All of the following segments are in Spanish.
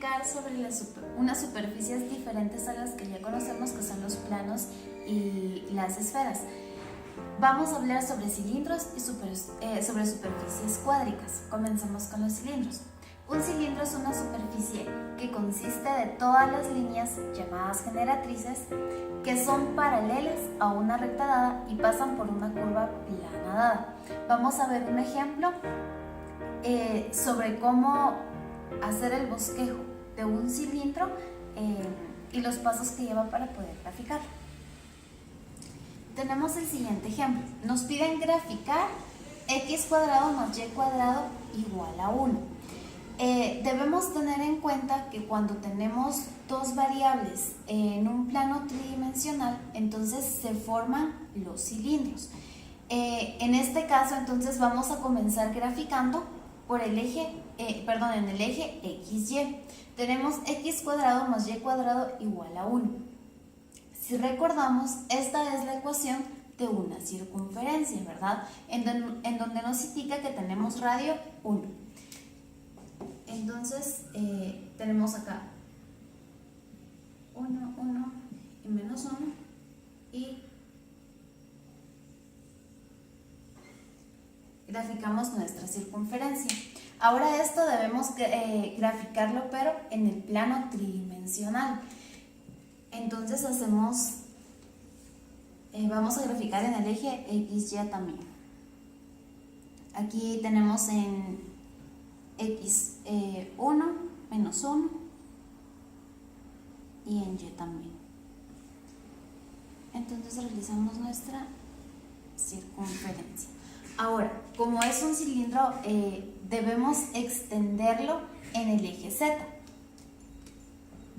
graficar sobre unas superficies diferentes a las que ya conocemos, que son los planos y las esferas. Vamos a hablar sobre cilindros y sobre superficies cuádricas. Comencemos con los cilindros. Un cilindro es una superficie que consiste de todas las líneas llamadas generatrices que son paralelas a una recta dada y pasan por una curva plana dada. Vamos a ver un ejemplo sobre cómo hacer el bosquejo de un cilindro y los pasos que lleva para poder graficarlo. Tenemos el siguiente ejemplo. Nos piden graficar x cuadrado más y cuadrado igual a 1. Debemos tener en cuenta que cuando tenemos dos variables en un plano tridimensional, entonces se forman los cilindros. En este caso, entonces vamos a comenzar graficando por el eje, en el eje XY. Tenemos x cuadrado más y cuadrado igual a 1. Si recordamos, esta es la ecuación de una circunferencia, ¿verdad? En donde nos indica que tenemos radio 1. Entonces, tenemos acá 1, 1 y menos 1 y graficamos nuestra circunferencia. Ahora esto debemos graficarlo pero en el plano tridimensional. Entonces vamos a graficar en el eje XY también. Aquí tenemos en x 1 menos 1 y en y también. Entonces realizamos nuestra circunferencia. Ahora, como es un cilindro, debemos extenderlo en el eje Z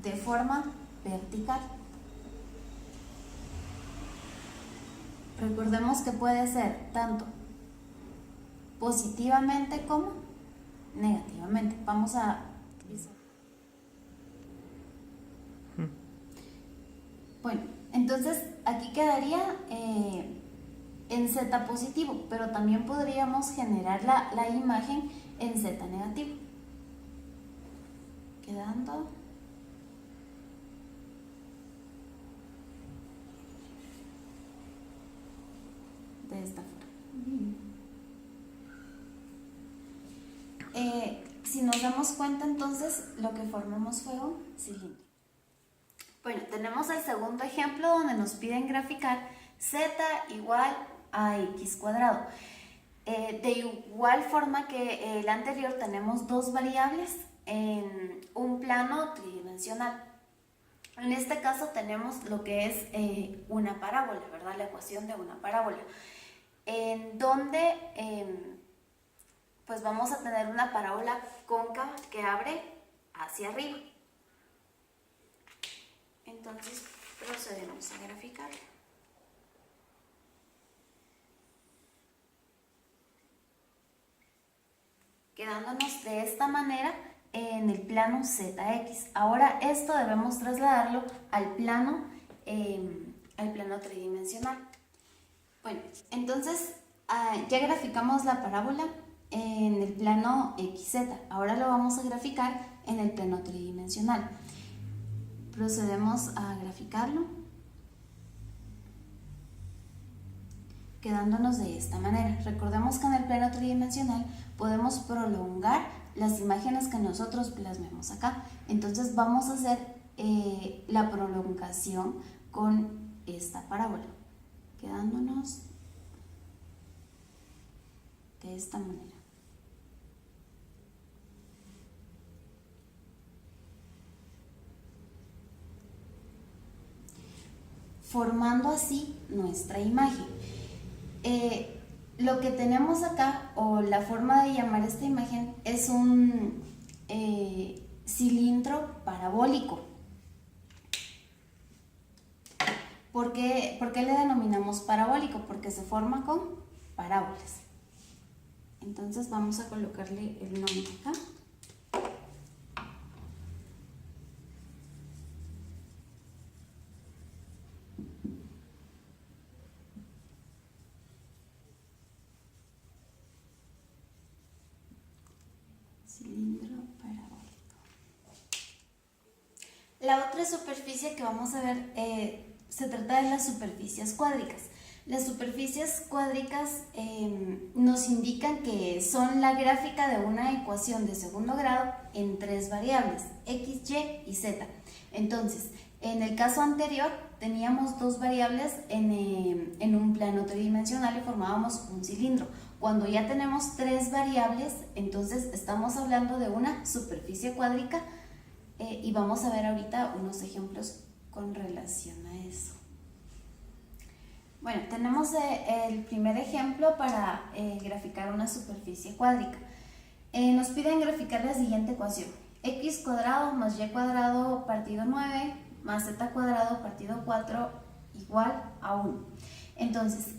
de forma vertical. Recordemos que puede ser tanto positivamente como negativamente. Vamos a utilizar. Bueno, entonces aquí quedaría en Z positivo, pero también podríamos generar la imagen en Z negativo, quedando de esta forma. Si nos damos cuenta, entonces lo que formamos fue un cilindro. Bueno, tenemos el segundo ejemplo donde nos piden graficar z igual a x cuadrado. De igual forma que el anterior, tenemos dos variables en un plano tridimensional. En este caso tenemos lo que es una parábola, ¿verdad? La ecuación de una parábola, en donde pues vamos a tener una parábola cóncava que abre hacia arriba. Entonces procedemos a graficarla. Quedándonos de esta manera en el plano ZX. Ahora esto debemos trasladarlo al plano tridimensional. Bueno, entonces ya graficamos la parábola en el plano XZ. Ahora lo vamos a graficar en el plano tridimensional. Procedemos a graficarlo, quedándonos de esta manera. Recordemos que en el plano tridimensional podemos prolongar las imágenes que nosotros plasmemos acá. Entonces vamos a hacer la prolongación con esta parábola, quedándonos de esta manera. Formando así nuestra imagen. Lo que tenemos acá, o la forma de llamar esta imagen, es un cilindro parabólico. ¿Por qué le denominamos parabólico? Porque se forma con parábolas. Entonces vamos a colocarle el nombre acá. Cilindro parabólico. La otra superficie que vamos a ver se trata de las superficies cuádricas. Las superficies cuádricas nos indican que son la gráfica de una ecuación de segundo grado en tres variables, x, y y z. Entonces, en el caso anterior teníamos dos variables en un plano tridimensional y formábamos un cilindro. Cuando ya tenemos tres variables, entonces estamos hablando de una superficie cuádrica y vamos a ver ahorita unos ejemplos con relación a eso. Bueno, tenemos el primer ejemplo para graficar una superficie cuádrica. Nos piden graficar la siguiente ecuación: x cuadrado más y cuadrado partido 9 más z cuadrado partido 4 igual a 1. Entonces,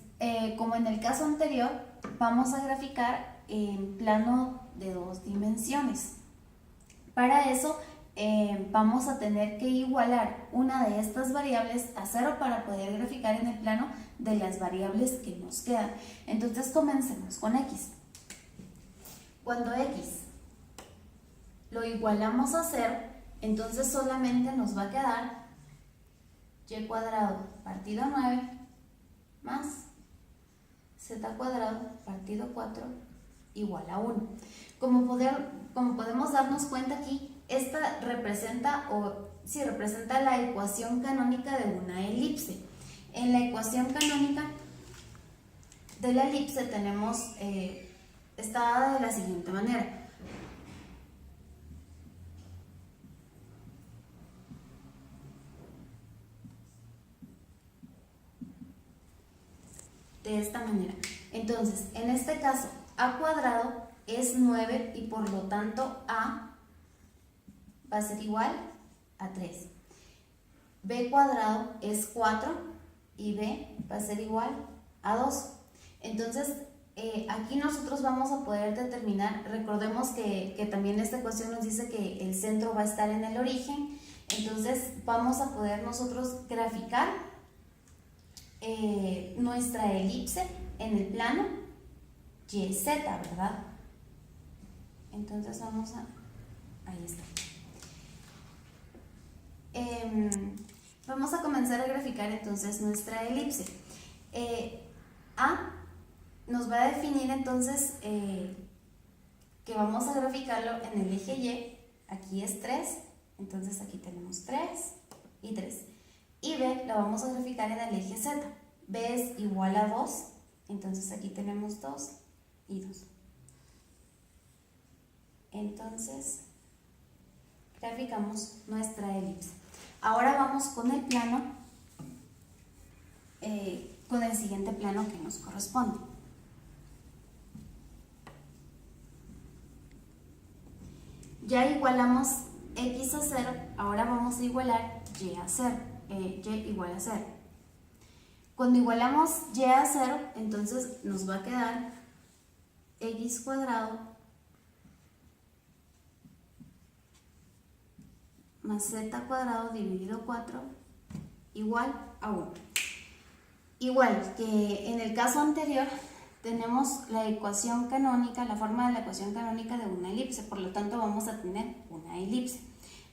como en el caso anterior, vamos a graficar en plano de dos dimensiones. Para eso, vamos a tener que igualar una de estas variables a 0 para poder graficar en el plano de las variables que nos quedan. Entonces comencemos con x. Cuando x lo igualamos a 0, entonces solamente nos va a quedar y cuadrado partido 9 más z cuadrado partido 4 igual a 1. Como podemos darnos cuenta aquí, esta representa la ecuación canónica de una elipse. En la ecuación canónica de la elipse tenemos, está dada de la siguiente manera. De esta manera. Entonces, en este caso, a cuadrado es 9 y por lo tanto a va a ser igual a 3. B cuadrado es 4 y B va a ser igual a 2. Entonces, aquí nosotros vamos a poder determinar, recordemos que también esta ecuación nos dice que el centro va a estar en el origen, entonces vamos a poder nosotros graficar nuestra elipse en el plano YZ, ¿verdad? Entonces vamos a... ahí está. Vamos a comenzar a graficar entonces nuestra elipse. A nos va a definir entonces que vamos a graficarlo en el eje Y. Aquí es 3, entonces aquí tenemos 3 y 3. Y B la vamos a graficar en el eje Z. B es igual a 2, entonces aquí tenemos 2 y 2. Entonces, graficamos nuestra elipse. Ahora vamos con el plano, con el siguiente plano que nos corresponde. Ya igualamos x a 0, ahora vamos a igualar y a 0, y igual a 0. Cuando igualamos y a 0, entonces nos va a quedar x cuadrado más z cuadrado dividido 4 igual a 1. Igual que en el caso anterior, tenemos la ecuación canónica, la forma de la ecuación canónica de una elipse, por lo tanto vamos a tener una elipse.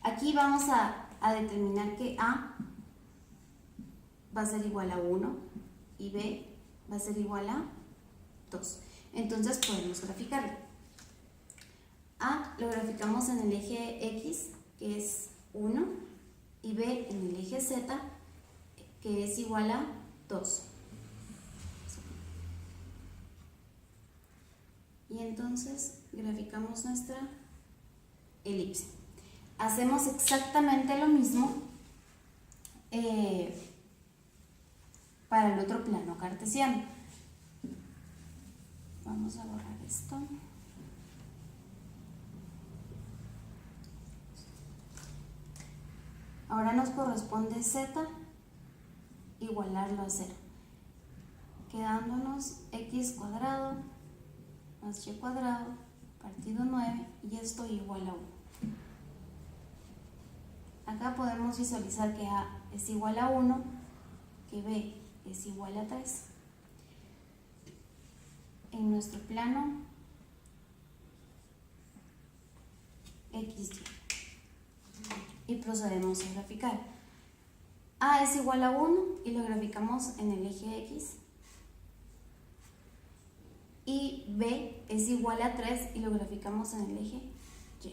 Aquí vamos a determinar que A va a ser igual a 1 y B va a ser igual a 2. Entonces podemos graficarlo. A lo graficamos en el eje X, que es 1, y B en el eje Z, que es igual a 2. Y entonces graficamos nuestra elipse. Hacemos exactamente lo mismo para el otro plano cartesiano. Vamos a borrar esto. Ahora nos corresponde Z igualarlo a 0, quedándonos x cuadrado más y cuadrado partido 9 y esto igual a 1. Acá podemos visualizar que A es igual a 1, que B es igual a 3. En nuestro plano XY. y procedemos a graficar. A es igual a 1 y lo graficamos en el eje X. Y B es igual a 3 y lo graficamos en el eje Y.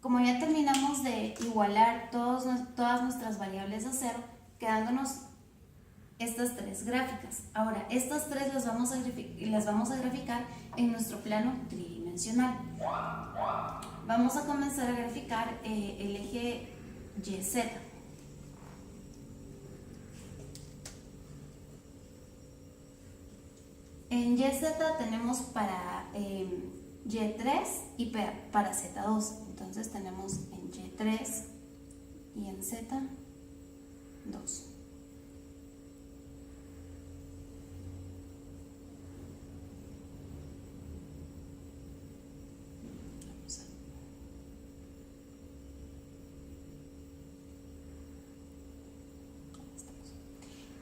Como ya terminamos de igualar todas nuestras variables a cero, quedándonos estas tres gráficas. Ahora, estas tres las vamos a graficar en nuestro plano tridimensional. Vamos a comenzar a graficar el eje YZ. En YZ tenemos para Y3 y para Z2. Entonces tenemos en Y3 y en Z2.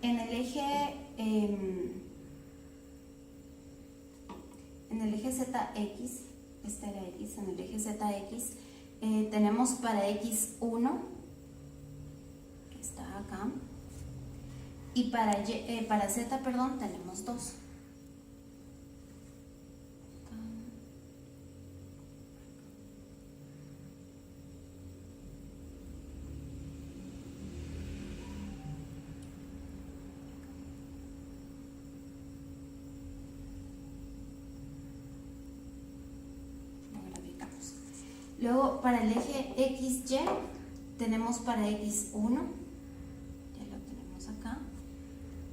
En el eje ZX, esta era X, en el eje ZX tenemos para X1, que está acá, y para Z, perdón, tenemos 2. Luego para el eje XY tenemos para X1, ya lo tenemos acá,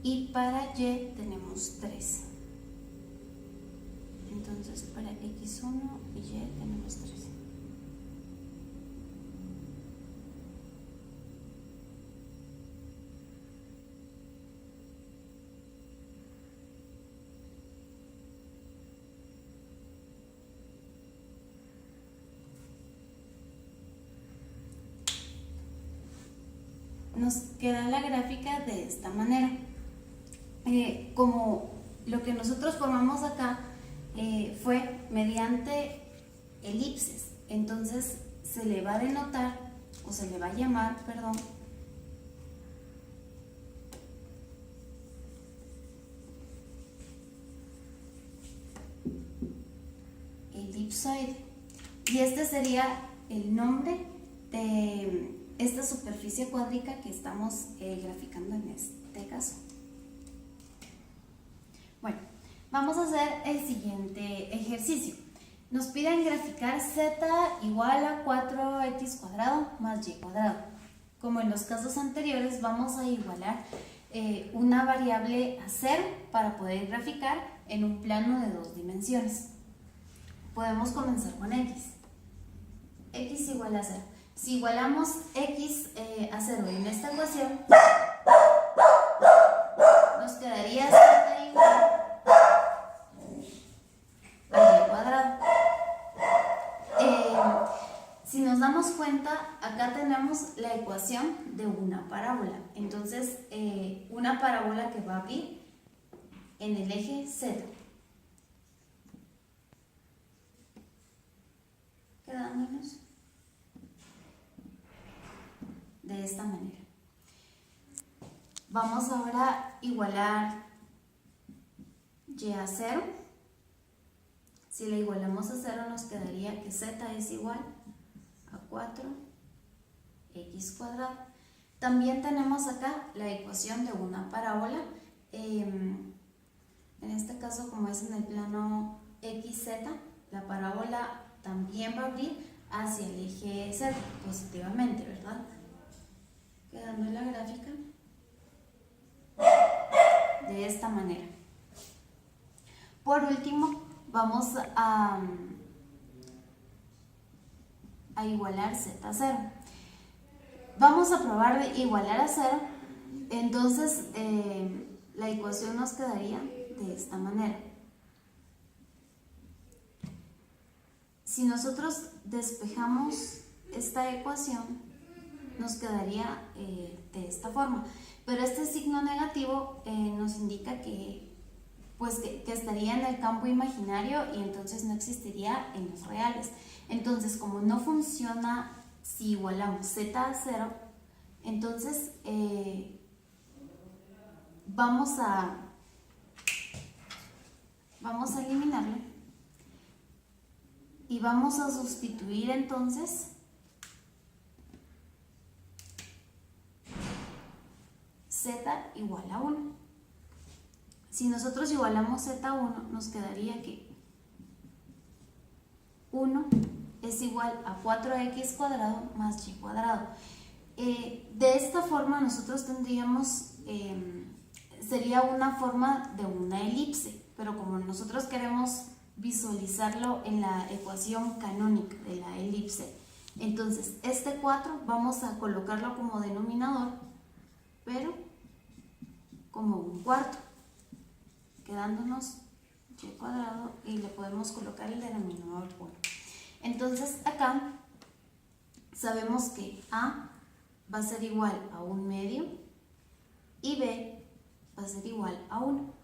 y para Y tenemos 3. Entonces para X1 y Y tenemos 3. Nos queda la gráfica de esta manera. Como lo que nosotros formamos acá fue mediante elipses, entonces se le va a denotar, o se le va a llamar, perdón, elipsoide. Y este sería el nombre de esta superficie cuádrica que estamos graficando en este caso. Bueno, vamos a hacer el siguiente ejercicio. Nos piden graficar z igual a 4x cuadrado más y cuadrado. Como en los casos anteriores, vamos a igualar una variable a 0 para poder graficar en un plano de 2 dimensiones. Podemos comenzar con x. X igual a 0. Si igualamos x a 0 en esta ecuación, nos quedaría z igual a y cuadrado. Si nos damos cuenta, acá tenemos la ecuación de una parábola. Entonces, una parábola que va a abrir en el eje z. Quedándonos de esta manera. Vamos ahora a igualar y a 0. Si la igualamos a 0 nos quedaría que z es igual a 4x cuadrado. También tenemos acá la ecuación de una parábola. En este caso, como es en el plano xz, la parábola también va a abrir hacia el eje z positivamente, ¿verdad? Quedando la gráfica de esta manera. Por último, vamos a igualar z a 0. Vamos a probar de igualar a 0. Entonces, la ecuación nos quedaría de esta manera. Si nosotros despejamos esta ecuación, nos quedaría de esta forma. Pero este signo negativo nos indica que pues que estaría en el campo imaginario y entonces no existiría en los reales. Entonces, como no funciona si igualamos z a 0, entonces vamos a eliminarlo y vamos a sustituir entonces z igual a 1. Si nosotros igualamos z a 1, nos quedaría que 1 es igual a 4x cuadrado más y cuadrado. De esta forma nosotros tendríamos, sería una forma de una elipse, pero como nosotros queremos visualizarlo en la ecuación canónica de la elipse, entonces este 4 vamos a colocarlo como denominador, pero como un cuarto, quedándonos y cuadrado, y le podemos colocar el denominador 1. Entonces acá sabemos que A va a ser igual a 1/2 y B va a ser igual a 1.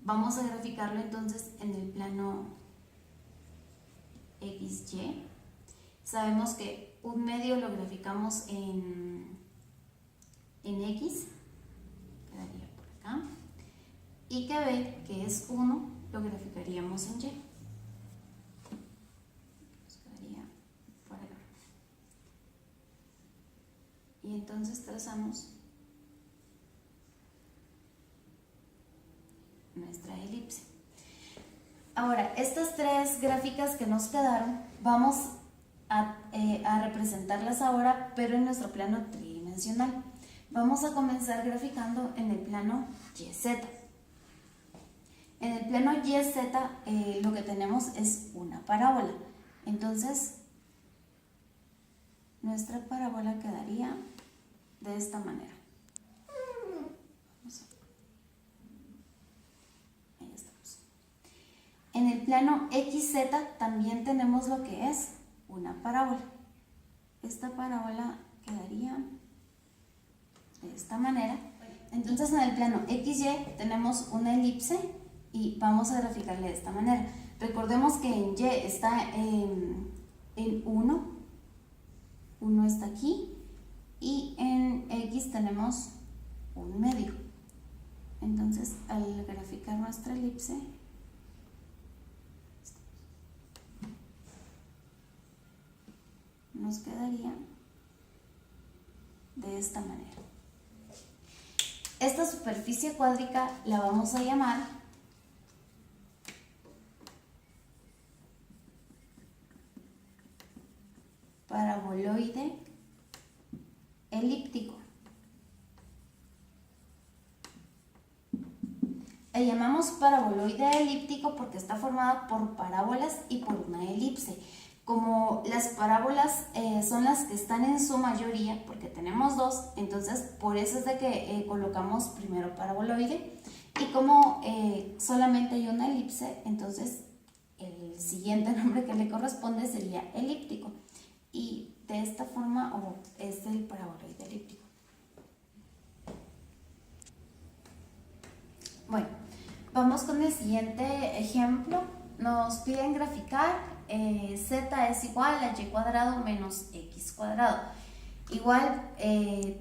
Vamos a graficarlo entonces en el plano XY. Sabemos que 1/2 lo graficamos en X, quedaría por acá, y que B, que es 1, lo graficaríamos en Y. Nos quedaría por acá. Y entonces trazamos nuestra elipse. Ahora, estas tres gráficas que nos quedaron, vamos a representarlas ahora, pero en nuestro plano tridimensional. Vamos a comenzar graficando en el plano YZ. En el plano YZ lo que tenemos es una parábola. Entonces, nuestra parábola quedaría de esta manera. Ahí estamos. En el plano XZ también tenemos lo que es una parábola. Esta parábola quedaría de esta manera. Entonces en el plano XY tenemos una elipse y vamos a graficarle de esta manera. Recordemos que en Y está en 1 está aquí, y en X tenemos 1/2. Entonces al graficar nuestra elipse, nos quedaría de esta manera. Esta superficie cuádrica la vamos a llamar paraboloide elíptico. La llamamos paraboloide elíptico porque está formada por parábolas y por una elipse. Como las parábolas son las que están en su mayoría, porque tenemos dos, entonces por eso es de que colocamos primero paraboloide, y como solamente hay una elipse, entonces el siguiente nombre que le corresponde sería elíptico, y de esta forma es el paraboloide elíptico. Bueno, vamos con el siguiente ejemplo. Nos piden graficar z es igual a y cuadrado menos x cuadrado. Igual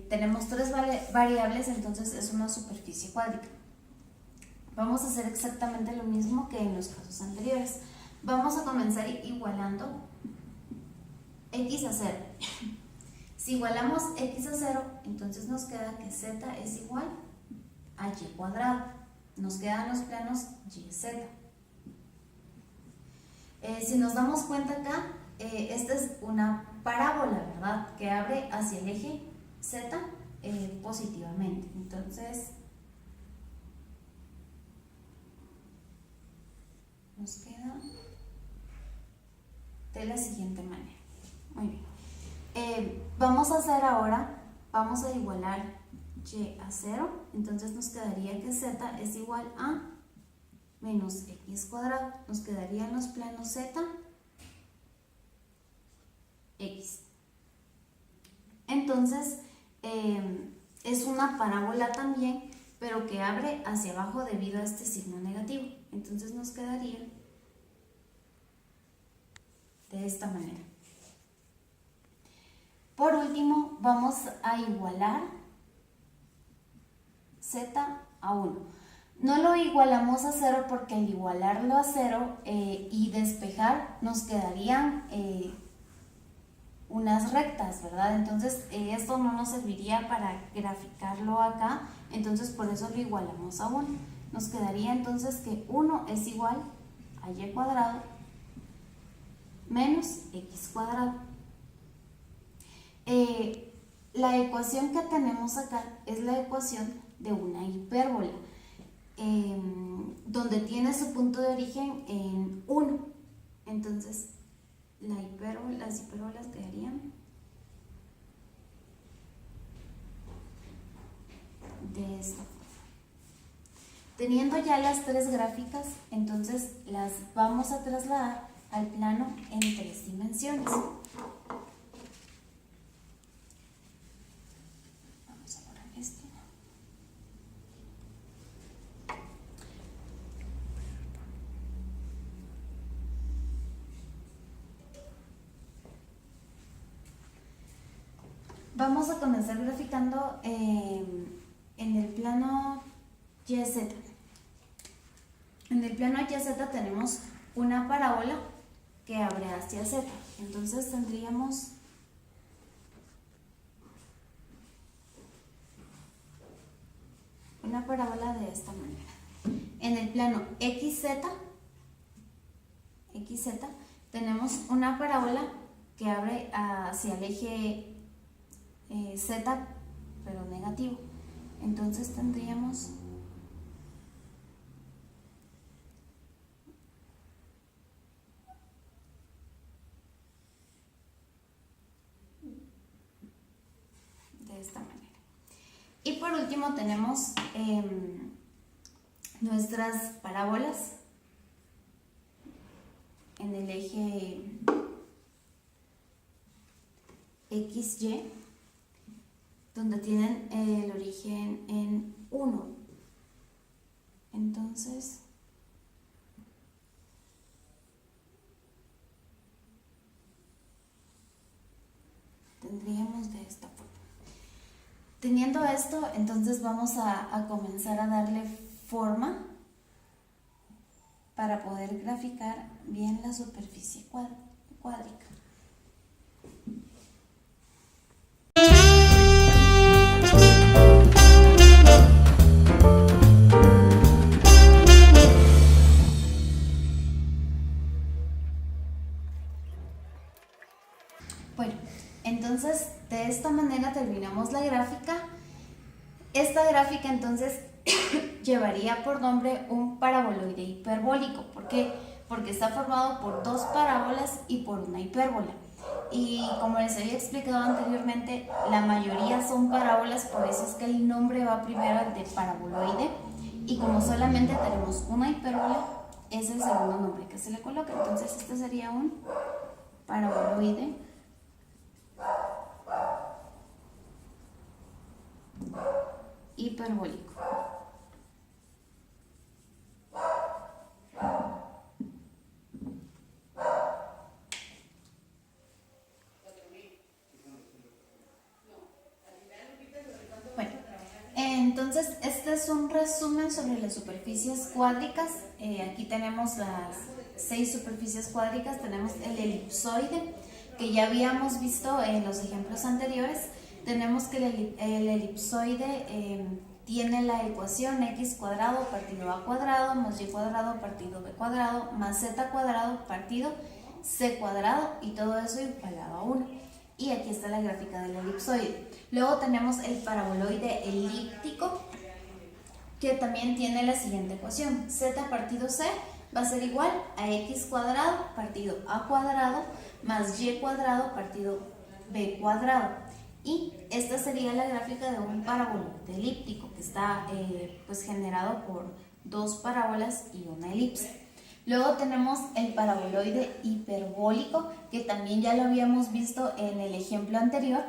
tenemos tres variables, entonces es una superficie cuádrica. Vamos a hacer exactamente lo mismo que en los casos anteriores. Vamos a comenzar igualando x a 0. Si igualamos x a 0, entonces nos queda que z es igual a y cuadrado. Nos quedan los planos y, z. Si nos damos cuenta acá, esta es una parábola, ¿verdad? Que abre hacia el eje z positivamente. Entonces, nos queda de la siguiente manera. Muy bien. Vamos a hacer ahora, vamos a igualar y a 0. Entonces nos quedaría que z es igual a menos x cuadrado. Nos quedarían los planos z, x. Entonces es una parábola también, pero que abre hacia abajo debido a este signo negativo. Entonces nos quedaría de esta manera. Por último, vamos a igualar z a 1. No lo igualamos a 0 porque al igualarlo a 0 y despejar nos quedarían unas rectas, ¿verdad? Entonces esto no nos serviría para graficarlo acá, entonces por eso lo igualamos a 1. Nos quedaría entonces que 1 es igual a y cuadrado menos x cuadrado. La ecuación que tenemos acá es la ecuación de una hipérbola, donde tiene su punto de origen en 1. Entonces, las hipérbolas quedarían de esta forma. Teniendo ya las tres gráficas, entonces las vamos a trasladar al plano en 3 dimensiones. Vamos a borrar esto. Vamos a comenzar graficando en el plano YZ. En el plano YZ tenemos una parábola que abre hacia Z. Entonces tendríamos una parábola de esta manera. En el plano XZ tenemos una parábola que abre hacia el eje Z, pero negativo. Entonces tendríamos de esta manera. Y por último tenemos nuestras parábolas en el eje XY, donde tienen el origen en 1. Entonces, tendríamos de esta forma. Teniendo esto, entonces vamos a comenzar a darle forma para poder graficar bien la superficie cuádrica. Bueno, entonces de esta manera terminamos la gráfica. Esta gráfica entonces llevaría por nombre un paraboloide hiperbólico. ¿Por qué? Porque está formado por dos parábolas y por una hipérbola. Y como les había explicado anteriormente, la mayoría son parábolas, por eso es que el nombre va primero al de paraboloide. Y como solamente tenemos una hipérbola, es el segundo nombre que se le coloca. Entonces este sería un paraboloide hiperbólico. Bueno, entonces este es un resumen sobre las superficies cuádricas. Aquí tenemos las 6 superficies cuádricas. Tenemos el elipsoide, que ya habíamos visto en los ejemplos anteriores. Tenemos que el elipsoide tiene la ecuación x cuadrado partido a cuadrado más y cuadrado partido b cuadrado más z cuadrado partido c cuadrado, y todo eso igualado a 1. Y aquí está la gráfica del elipsoide. Luego tenemos el paraboloide elíptico, que también tiene la siguiente ecuación: z partido c va a ser igual a x cuadrado partido a cuadrado más y cuadrado partido b cuadrado. Y esta sería la gráfica de un paraboloide elíptico, que está pues generado por dos parábolas y una elipse. Luego tenemos el paraboloide hiperbólico, que también ya lo habíamos visto en el ejemplo anterior.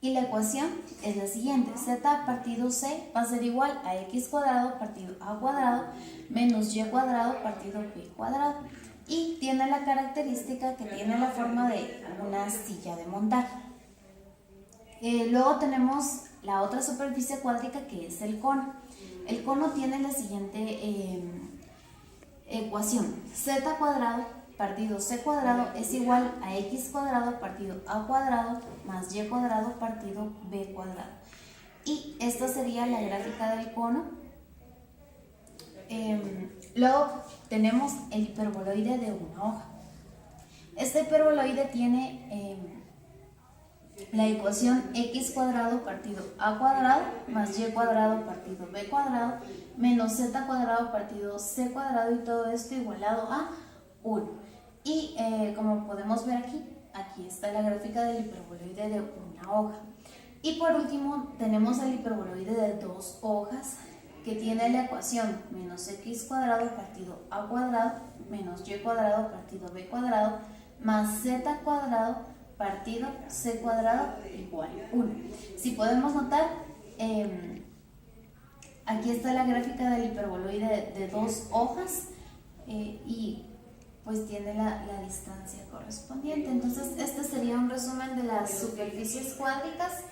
Y la ecuación es la siguiente: z partido c va a ser igual a x cuadrado partido a cuadrado menos y cuadrado partido b cuadrado. Y tiene la característica que tiene la forma de una silla de montar. Luego tenemos la otra superficie cuádrica, que es el cono. El cono tiene la siguiente ecuación: z cuadrado partido c cuadrado es igual a x cuadrado partido a cuadrado más y cuadrado partido b cuadrado. Y esta sería la gráfica del cono. Luego tenemos el hiperboloide de una hoja. Este hiperboloide tiene la ecuación x cuadrado partido a cuadrado más y cuadrado partido b cuadrado menos z cuadrado partido c cuadrado, y todo esto igualado a 1. Y como podemos ver aquí está la gráfica del hiperboloide de una hoja. Y por último tenemos el hiperboloide de dos hojas, que tiene la ecuación menos x cuadrado partido a cuadrado menos y cuadrado partido b cuadrado más z cuadrado partido c cuadrado igual a 1. Si podemos notar, aquí está la gráfica del hiperboloide de dos hojas, y pues tiene la distancia correspondiente. Entonces este sería un resumen de las superficies cuádricas.